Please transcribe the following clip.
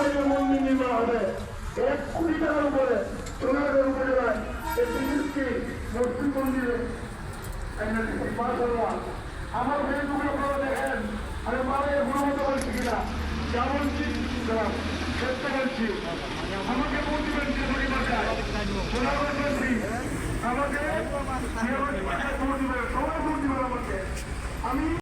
টাকা মন্দির নির্মাণ হবে। 1 কোটি টাকার উপরে সোনারগাঁও উপজেলায় একটি মসজিদ মন্দিরে আমার ফেসবুকে আপনারা দেখেন আমি মায়ের গুণমত বলছি কিনা যেমন চেষ্টা করছি আমাকে ভোট দিবেন যে ভাষায় সোনারগাঁও মন্ত্রী আমাকে ভোট দিবেন সবাই ভোট দিবেন আমাকে আমি